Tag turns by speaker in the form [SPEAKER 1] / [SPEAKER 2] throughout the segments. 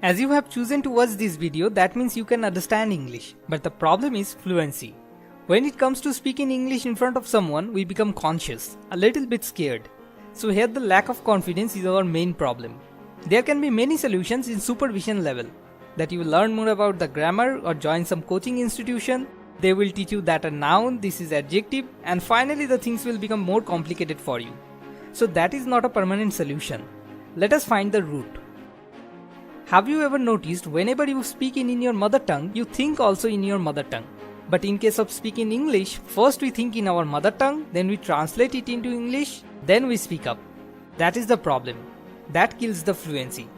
[SPEAKER 1] As you have chosen to watch this video, that means you can understand English. But the problem is fluency. When it comes to speaking English in front of someone, we become conscious, a little bit scared. So here the lack of confidence is our main problem. There can be many solutions in supervision level. That you will learn more about the grammar or join some coaching institution. They will teach you that a noun, this is adjective, and finally the things will become more complicated for you. So that is not a permanent solution. Let us find the root. Have you ever noticed whenever you speak in your mother tongue, you think also in your mother tongue. But in case of speaking English, first we think in our mother tongue, then we translate it into English, then we speak up. That is the problem. That kills the fluency.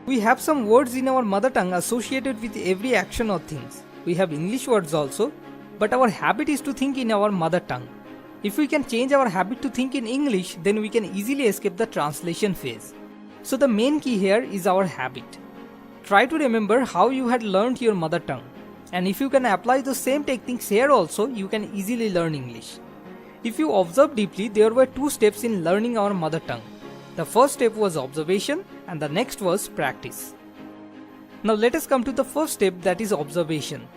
[SPEAKER 1] We have some words in our mother tongue associated with every action or things. We have English words also, but our habit is to think in our mother tongue. If we can change our habit to think in English, then we can easily escape the translation phase. So the main key here is our habit. Try to remember how you had learned your mother tongue. And if you can apply the same techniques here also, you can easily learn English. If you observe deeply, there were two steps in learning our mother tongue. The first step was observation and the next was practice. Now let us come to the first step, that is observation.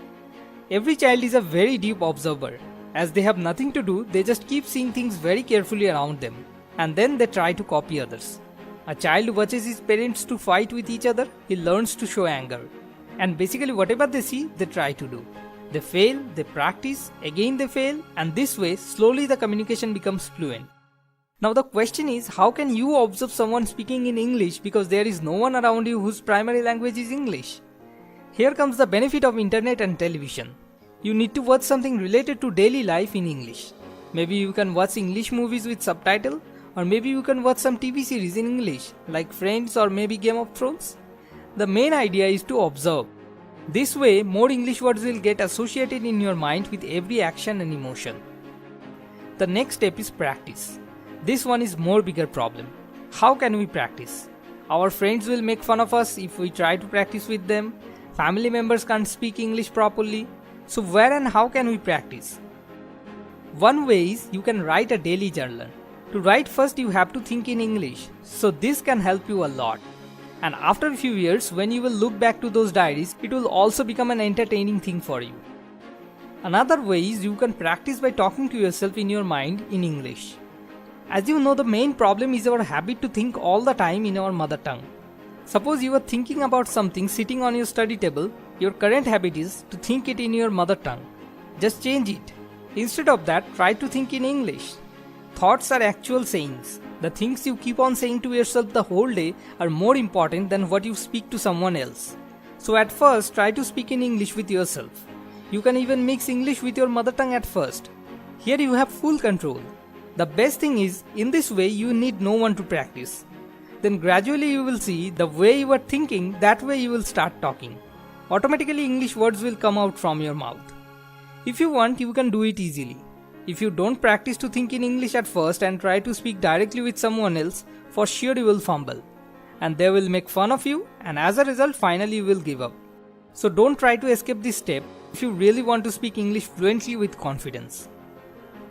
[SPEAKER 1] Every child is a very deep observer. As they have nothing to do, they just keep seeing things very carefully around them and then they try to copy others. A child watches his parents to fight with each other, he learns to show anger. And basically whatever they see, they try to do. They fail, they practice, again they fail, and this way slowly the communication becomes fluent. Now the question is, how can you observe someone speaking in English because there is no one around you whose primary language is English? Here comes the benefit of internet and television. You need to watch something related to daily life in English. Maybe you can watch English movies with subtitle, or maybe you can watch some TV series in English like Friends or maybe Game of Thrones. The main idea is to observe. This way, more English words will get associated in your mind with every action and emotion. The next step is practice. This one is more bigger problem. How can we practice? Our friends will make fun of us if we try to practice with them. Family members can't speak English properly. So where and how can we practice? One way is you can write a daily journal. To write first you have to think in English. So this can help you a lot. And after a few years, when you will look back to those diaries, it will also become an entertaining thing for you. Another way is you can practice by talking to yourself in your mind in English. As you know, the main problem is our habit to think all the time in our mother tongue. Suppose you are thinking about something sitting on your study table, your current habit is to think it in your mother tongue. Just change it. Instead of that, try to think in English. Thoughts are actual sayings. The things you keep on saying to yourself the whole day are more important than what you speak to someone else. So at first, try to speak in English with yourself. You can even mix English with your mother tongue at first. Here you have full control. The best thing is, in this way you need no one to practice. Then gradually you will see the way you are thinking, that way you will start talking. Automatically English words will come out from your mouth. If you want, you can do it easily. If you don't practice to think in English at first and try to speak directly with someone else, for sure you will fumble. And they will make fun of you, and as a result finally you will give up. So don't try to escape this step if you really want to speak English fluently with confidence.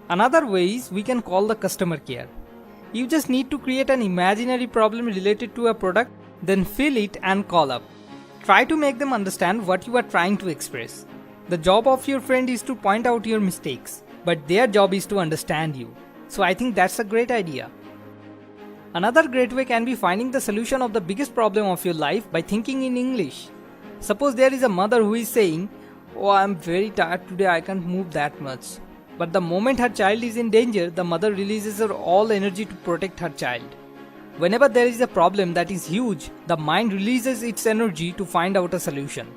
[SPEAKER 1] Another way is we can call the customer care. You just need to create an imaginary problem related to a product, then fill it and call up. Try to make them understand what you are trying to express. The job of your friend is to point out your mistakes, but their job is to understand you. So I think that's a great idea. Another great way can be finding the solution of the biggest problem of your life by thinking in English. Suppose there is a mother who is saying, "Oh, I'm very tired today, I can't move that much." But the moment her child is in danger, the mother releases her all energy to protect her child. Whenever there is a problem that is huge, the mind releases its energy to find out a solution.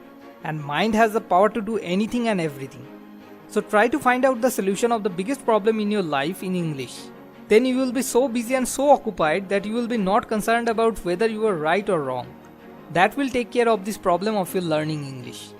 [SPEAKER 1] And mind has the power to do anything and everything. So try to find out the solution of the biggest problem in your life in English. Then you will be so busy and so occupied that you will be not concerned about whether you are right or wrong. That will take care of this problem of your learning English.